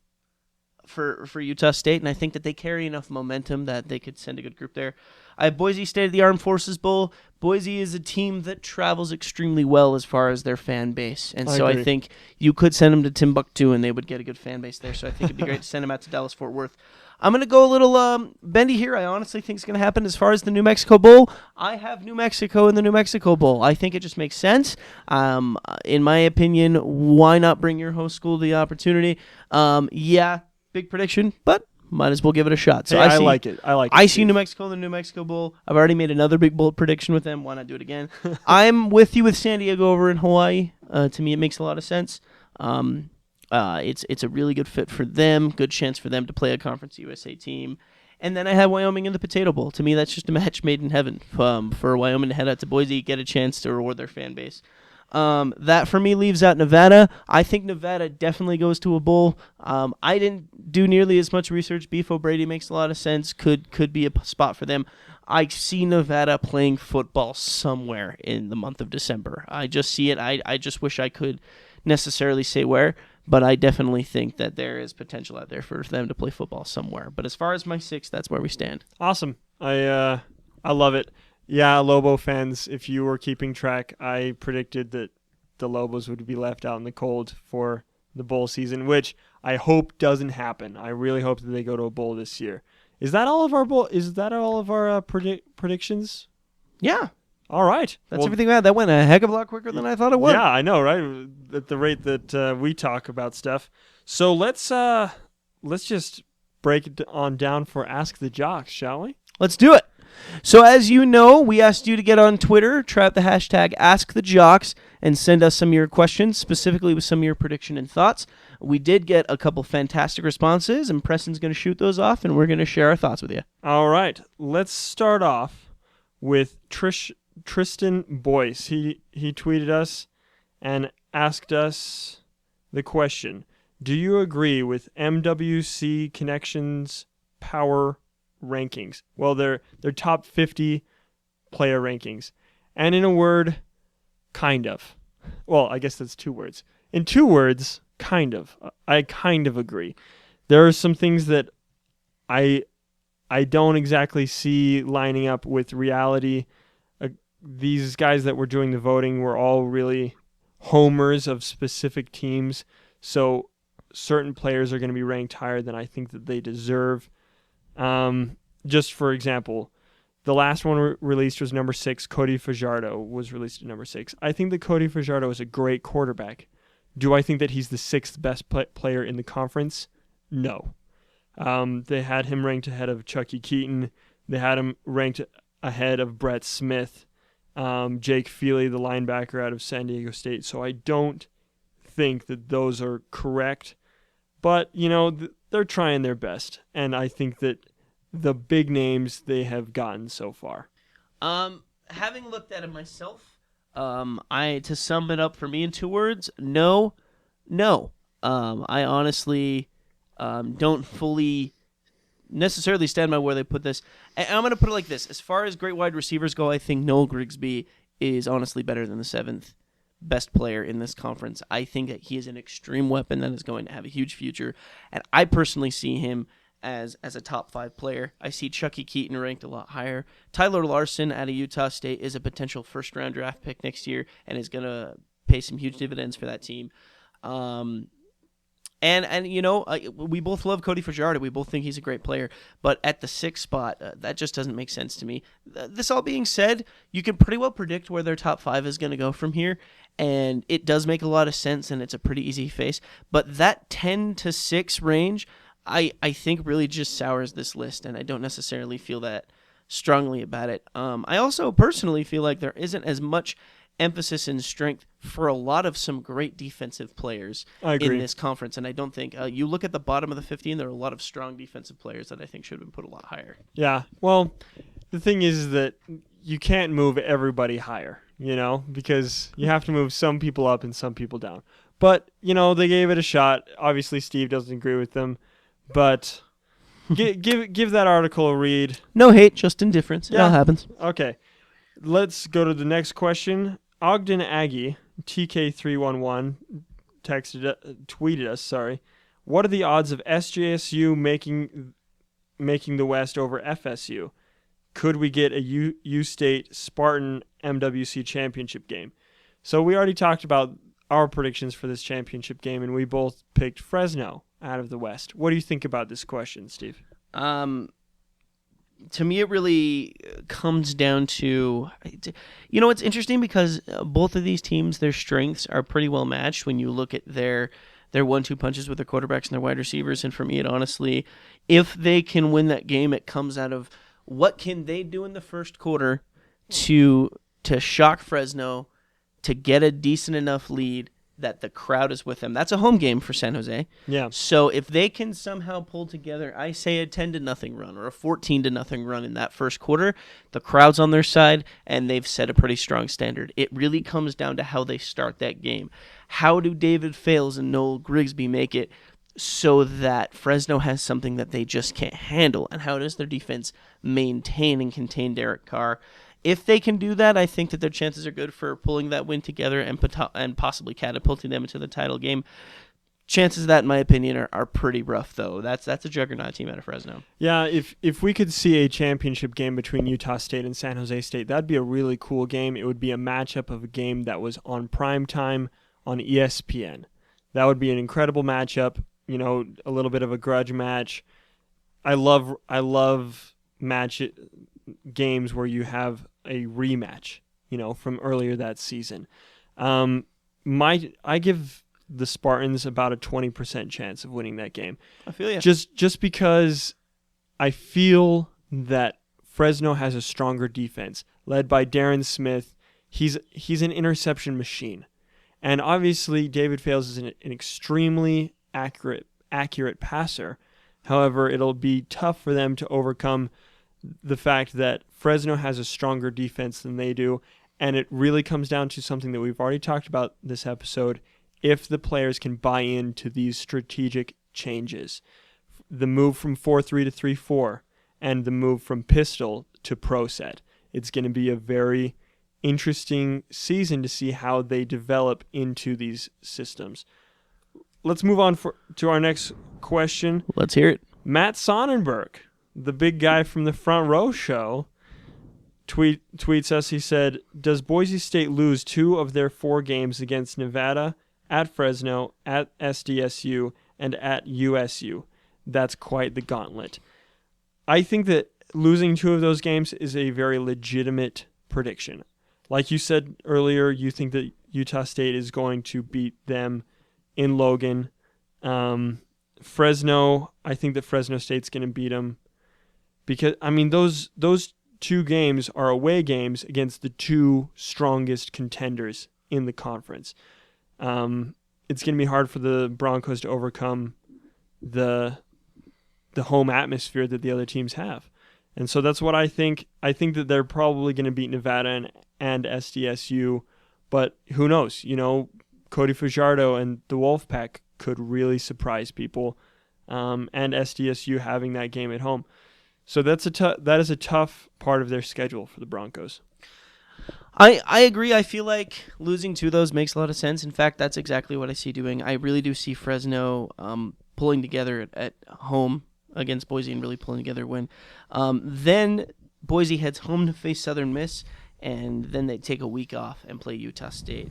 Speaker 3: Utah State, and I think that they carry enough momentum that they could send a good group there. I have Boise State at the Armed Forces Bowl. Boise is a team that travels extremely well as far as their fan base, and so I think you could send them to Timbuktu and they would get a good fan base there, so I think it'd be great to send them out to Dallas-Fort Worth. I'm going to go a little bendy here. I honestly think it's going to happen as far as the New Mexico Bowl. I have New Mexico in the New Mexico Bowl. I think it just makes sense. In my opinion, why not bring your host school the opportunity? Big prediction, but might as well give it a shot. So
Speaker 4: I like it.
Speaker 3: I see New Mexico in the New Mexico Bowl. I've already made another big bold prediction with them. Why not do it again? I'm with you with San Diego over in Hawaii. To me, it makes a lot of sense. It's a really good fit for them. Good chance for them to play a Conference USA team. And then I have Wyoming in the Potato Bowl. To me, that's just a match made in heaven for Wyoming to head out to Boise, get a chance to reward their fan base. That for me leaves out Nevada. I think Nevada definitely goes to a bowl. I didn't do nearly as much research. Beef O'Brady makes a lot of sense. Could be a spot for them. I see Nevada playing football somewhere in the month of December. I just see it. I just wish I could necessarily say where, but I definitely think that there is potential out there for them to play football somewhere. But as far as my 6, that's where we stand.
Speaker 4: Awesome. I love it. Yeah, Lobo fans, if you were keeping track, I predicted that the Lobos would be left out in the cold for the bowl season, which I hope doesn't happen. I really hope that they go to a bowl this year. Is that all of our predictions?
Speaker 3: Yeah.
Speaker 4: All right.
Speaker 3: That's everything we had. That went a heck of a lot quicker than I thought it would.
Speaker 4: Yeah, I know, right? At the rate that we talk about stuff. So let's just break it on down for Ask the Jocks, shall we?
Speaker 3: Let's do it. So as you know, we asked you to get on Twitter, try out the hashtag AskTheJocks, and send us some of your questions, specifically with some of your prediction and thoughts. We did get a couple fantastic responses, and Preston's going to shoot those off, and we're going to share our thoughts with you.
Speaker 4: All right. Let's start off with Tristan Boyce. He tweeted us and asked us the question, do you agree with MWC Connections power rankings? Well, they're top 50 player rankings. And in a word, kind of. Well, I guess that's 2 words. In 2 words, kind of. I kind of agree. There are some things that I don't exactly see lining up with reality. These guys that were doing the voting were all really homers of specific teams. So certain players are going to be ranked higher than I think that they deserve. Just for example, the last one released was number 6. Cody Fajardo was released at number 6. I think that Cody Fajardo is a great quarterback. Do I think that he's the 6th best player in the conference? No. They had him ranked ahead of Chucky Keaton. They had him ranked ahead of Brett Smith, Jake Feely, the linebacker out of San Diego State. So I don't think that those are correct. But, they're trying their best. And I think that the big names they have gotten so far.
Speaker 3: Having looked at it myself, to sum it up for me in 2 words, no. I honestly don't fully necessarily stand by where they put this. And I'm going to put it like this. As far as great wide receivers go, I think Noel Grigsby is honestly better than the 7th best player in this conference. I think that he is an extreme weapon that is going to have a huge future, and I personally see him as a top 5 player. I see Chucky Keaton ranked a lot higher. Tyler Larson out of Utah State is a potential first-round draft pick next year and is going to pay some huge dividends for that team. And you know, we both love Cody Fajardo. We both think he's a great player. But at the 6th spot, that just doesn't make sense to me. This all being said, you can pretty well predict where their top 5 is going to go from here. And it does make a lot of sense, and it's a pretty easy face. But that 10 to 6 range, I think really just sours this list, and I don't necessarily feel that strongly about it. I also personally feel like there isn't as much emphasis and strength for a lot of some great defensive players in this conference, and I don't think you look at the bottom of the 50 and there are a lot of strong defensive players that I think should have been put a lot higher.
Speaker 4: Yeah, well, the thing is that you can't move everybody higher, you know, because you have to move some people up and some people down. But, you know, they gave it a shot. Obviously, Steve doesn't agree with them, but give that article a read.
Speaker 3: No hate, just indifference. It all happens.
Speaker 4: Okay, let's go to the next question. Ogden Aggie, TK311, tweeted us, what are the odds of SJSU making the West over FSU? Could we get a U-State Spartan MWC championship game? So we already talked about our predictions for this championship game, and we both picked Fresno out of the West. What do you think about this question, Steve?
Speaker 3: To me, it really comes down to, you know, it's interesting because both of these teams, their strengths are pretty well matched when you look at their 1-2 punches with their quarterbacks and their wide receivers. And for me, it honestly, if they can win that game, it comes out of what can they do in the first quarter to shock Fresno, to get a decent enough lead that the crowd is with them. That's a home game for San Jose.
Speaker 4: Yeah.
Speaker 3: So if they can somehow pull together, I say a 10-0 run or a 14-0 run in that first quarter, the crowd's on their side and they've set a pretty strong standard. It really comes down to how they start that game. How do David Fales and Noel Grigsby make it so that Fresno has something that they just can't handle? And how does their defense maintain and contain Derek Carr? If they can do that, I think that their chances are good for pulling that win together and possibly catapulting them into the title game. Chances of that, in my opinion, are pretty rough, though. That's a juggernaut team out of Fresno.
Speaker 4: Yeah, if we could see a championship game between Utah State and San Jose State, that'd be a really cool game. It would be a matchup of a game that was on prime time on ESPN. That would be an incredible matchup. You know, a little bit of a grudge match. I love games where you have a rematch, you know, from earlier that season. I give the Spartans about a 20% chance of winning that game.
Speaker 3: I feel you.
Speaker 4: Just because I feel that Fresno has a stronger defense led by Darren Smith. He's an interception machine. And obviously David Fales is an extremely accurate passer. However, it'll be tough for them to overcome the fact that Fresno has a stronger defense than they do, and it really comes down to something that we've already talked about this episode. If the players can buy into these strategic changes, the move from 4-3 to 3-4 and the move from pistol to pro set, it's going to be a very interesting season to see how they develop into these systems. Let's move on to our next question.
Speaker 3: Let's hear it.
Speaker 4: Matt Sonnenberg, the big guy from the Front Row Show, tweets us. He said, does Boise State lose 2 of their 4 games against Nevada, at Fresno, at SDSU, and at USU? That's quite the gauntlet. I think that losing 2 of those games is a very legitimate prediction. Like you said earlier, you think that Utah State is going to beat them in Logan. Fresno, I think that Fresno State's going to beat them. Because, I mean, those 2 games are away games against the 2 strongest contenders in the conference. It's going to be hard for the Broncos to overcome the home atmosphere that the other teams have. And so that's what I think. I think that they're probably going to beat Nevada and SDSU, but who knows? You know, Cody Fajardo and the Wolfpack could really surprise people. and SDSU having that game at home. So that is a tough part of their schedule for the Broncos.
Speaker 3: I agree. I feel like losing to those makes a lot of sense. In fact, that's exactly what I see doing. I really do see Fresno pulling together at home against Boise and really pulling together a win. Then Boise heads home to face Southern Miss, and then they take a week off and play Utah State.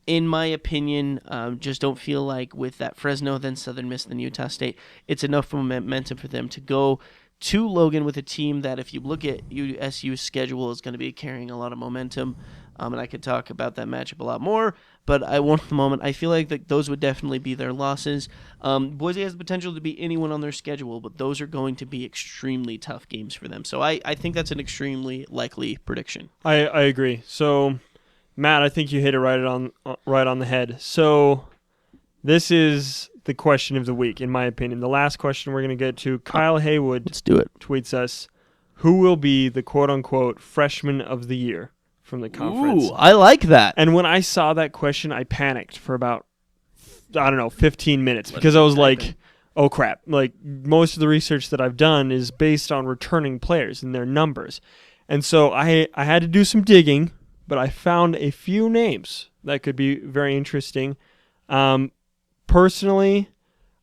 Speaker 3: In my opinion, just don't feel like with that Fresno, then Southern Miss, then Utah State, it's enough momentum for them to go to Logan with a team that, if you look at USU's schedule, is going to be carrying a lot of momentum. And I could talk about that matchup a lot more, but I won't at the moment. I feel like those would definitely be their losses. Boise has the potential to beat anyone on their schedule, but those are going to be extremely tough games for them. So I think that's an extremely likely prediction.
Speaker 4: I agree. So, Matt, I think you hit it right on the head. So this is the question of the week, in my opinion. The last question we're going to get to. Kyle Haywood
Speaker 3: Let's do it.
Speaker 4: Tweets us, who will be the quote-unquote freshman of the year from the conference?
Speaker 3: Ooh, I like that.
Speaker 4: And when I saw that question, I panicked for about, 15 minutes because I was like, oh, crap. Like, most of the research that I've done is based on returning players and their numbers. And so I had to do some digging, but I found a few names that could be very interesting. Personally,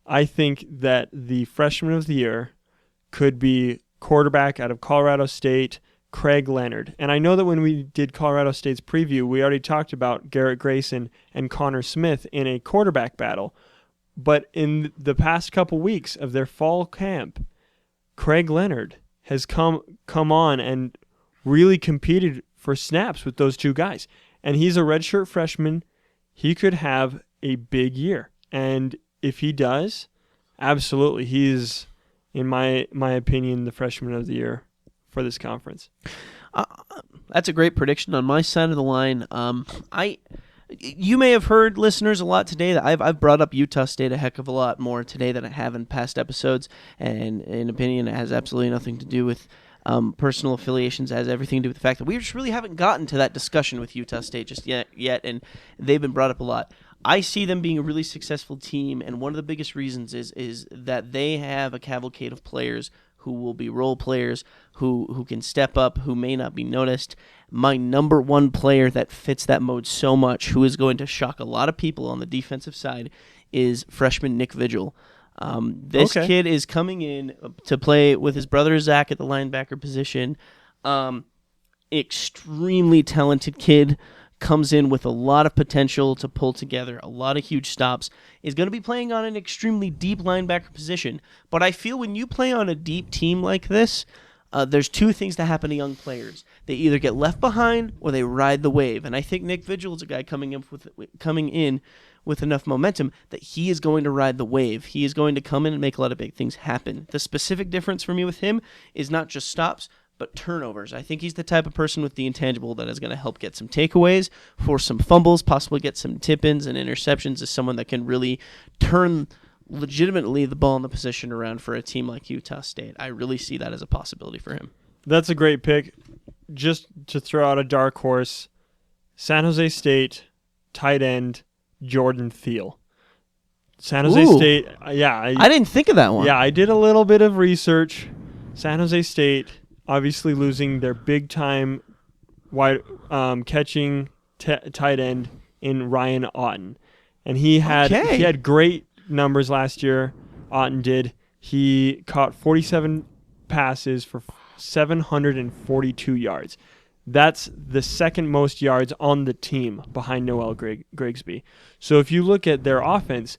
Speaker 4: I think that the freshman of the year could be quarterback out of Colorado State, Craig Leonard. And I know that when we did Colorado State's preview, we already talked about Garrett Grayson and Connor Smith in a quarterback battle. But in the past couple weeks of their fall camp, Craig Leonard has come on and really competed for snaps with those two guys. And he's a redshirt freshman. He could have a big year. And if he does, absolutely, he's, in my opinion, the freshman of the year for this conference.
Speaker 3: That's a great prediction on my side of the line. You may have heard, listeners, a lot today that I've brought up Utah State a heck of a lot more today than I have in past episodes, and in opinion, it has absolutely nothing to do with personal affiliations. It has everything to do with the fact that we just really haven't gotten to that discussion with Utah State just yet, and they've been brought up a lot. I see them being a really successful team, and one of the biggest reasons is that they have a cavalcade of players who will be role players, who can step up, who may not be noticed. My number one player that fits that mode so much, who is going to shock a lot of people on the defensive side, is freshman Nick Vigil. This kid is coming in to play with his brother Zach at the linebacker position. Extremely talented kid. Comes in with a lot of potential to pull together a lot of huge stops, is going to be playing on an extremely deep linebacker position. But I feel when you play on a deep team like this, there's two things that happen to young players. They either get left behind or they ride the wave. And I think Nick Vigil is a guy coming in with enough momentum that he is going to ride the wave. He is going to come in and make a lot of big things happen. The specific difference for me with him is not just stops, but turnovers. I think he's the type of person with the intangible that is going to help get some takeaways, force some fumbles, possibly get some tip-ins and interceptions, as someone that can really turn legitimately the ball in the position around for a team like Utah State. I really see that as a possibility for him.
Speaker 4: That's a great pick. Just to throw out a dark horse, San Jose State, tight end, Jordan Thiel. San Jose State, yeah.
Speaker 3: I didn't think of that one.
Speaker 4: Yeah, I did a little bit of research. San Jose State, obviously losing their big-time catching tight end in Ryan Otten. And he had great numbers last year, Otten did. He caught 47 passes for 742 yards. That's the second most yards on the team behind Noel Grigsby. So if you look at their offense,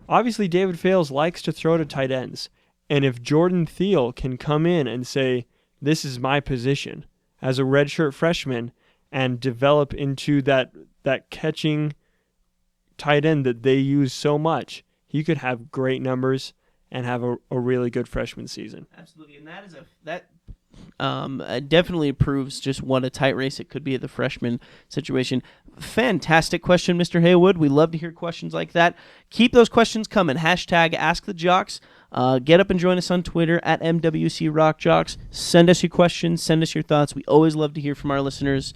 Speaker 4: obviously David Fales likes to throw to tight ends. And if Jordan Thiel can come in and say, this is my position as a redshirt freshman, and develop into that catching tight end that they use so much, he could have great numbers and have a really good freshman season.
Speaker 3: Absolutely, and that definitely proves just what a tight race it could be at the freshman situation. Fantastic question, Mr. Haywood. We love to hear questions like that. Keep those questions coming. Hashtag #AskTheJocks. Get up and join us on Twitter at MWCRockJocks. Send us your questions. Send us your thoughts. We always love to hear from our listeners.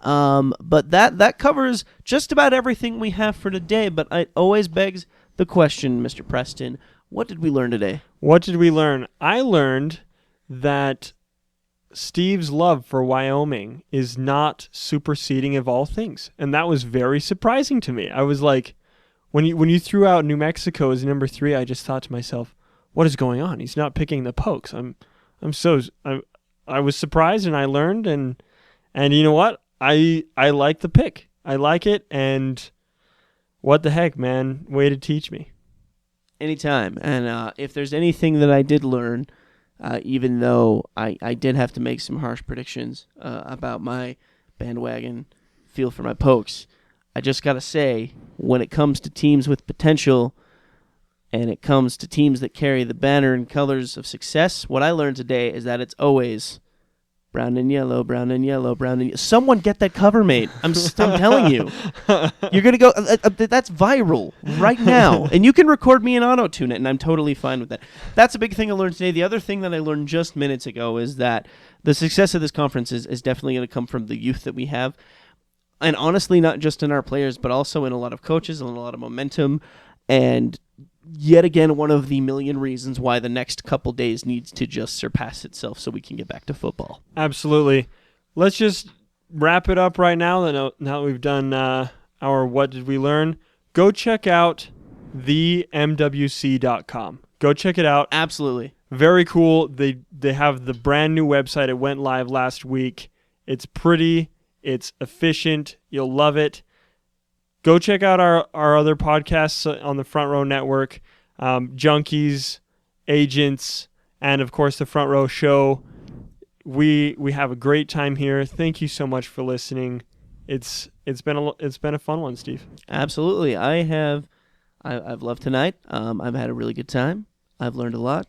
Speaker 3: But that covers just about everything we have for today. But it always begs the question, Mr. Preston, what did we learn today?
Speaker 4: What did we learn? I learned that Steve's love for Wyoming is not superseding of all things, and that was very surprising to me. I was like, when you threw out New Mexico as number 3, I just thought to myself, what is going on? He's not picking the Pokes. I was surprised, and I learned, and you know what? I like the pick. I like it, and what the heck, man? Way to teach me.
Speaker 3: Anytime. And if there's anything that I did learn, even though I did have to make some harsh predictions about my bandwagon feel for my Pokes, I just got to say, when it comes to teams with potential and it comes to teams that carry the banner and colors of success, what I learned today is that it's always brown and yellow, brown and yellow, brown and yellow. Someone get that cover made. I'm telling you. You're going to go, that's viral right now. And you can record me and auto-tune it, and I'm totally fine with that. That's a big thing I learned today. The other thing that I learned just minutes ago is that the success of this conference is definitely going to come from the youth that we have. And honestly, not just in our players, but also in a lot of coaches and a lot of momentum. And yet again, one of the million reasons why the next couple days needs to just surpass itself so we can get back to football.
Speaker 4: Absolutely. Let's just wrap it up right now. Now that we've done our What Did We Learn, go check out themwc.com. Go check it out.
Speaker 3: Absolutely.
Speaker 4: Very cool. They have the brand new website. It went live last week. It's pretty. It's efficient. You'll love it. Go check out our other podcasts on the Front Row Network, Junkies, Agents, and of course the Front Row Show. We have a great time here. Thank you so much for listening. It's been a fun one, Steve.
Speaker 3: Absolutely. I've loved tonight. I've had a really good time. I've learned a lot.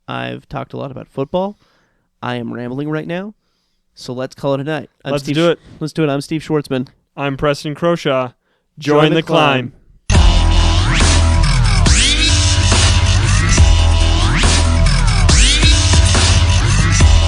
Speaker 3: I've talked a lot about football. I am rambling right now. So let's call it a night.
Speaker 4: Let's do it.
Speaker 3: Let's do it. I'm Steve Schwartzman.
Speaker 4: I'm Preston Croshaw. Join the climb.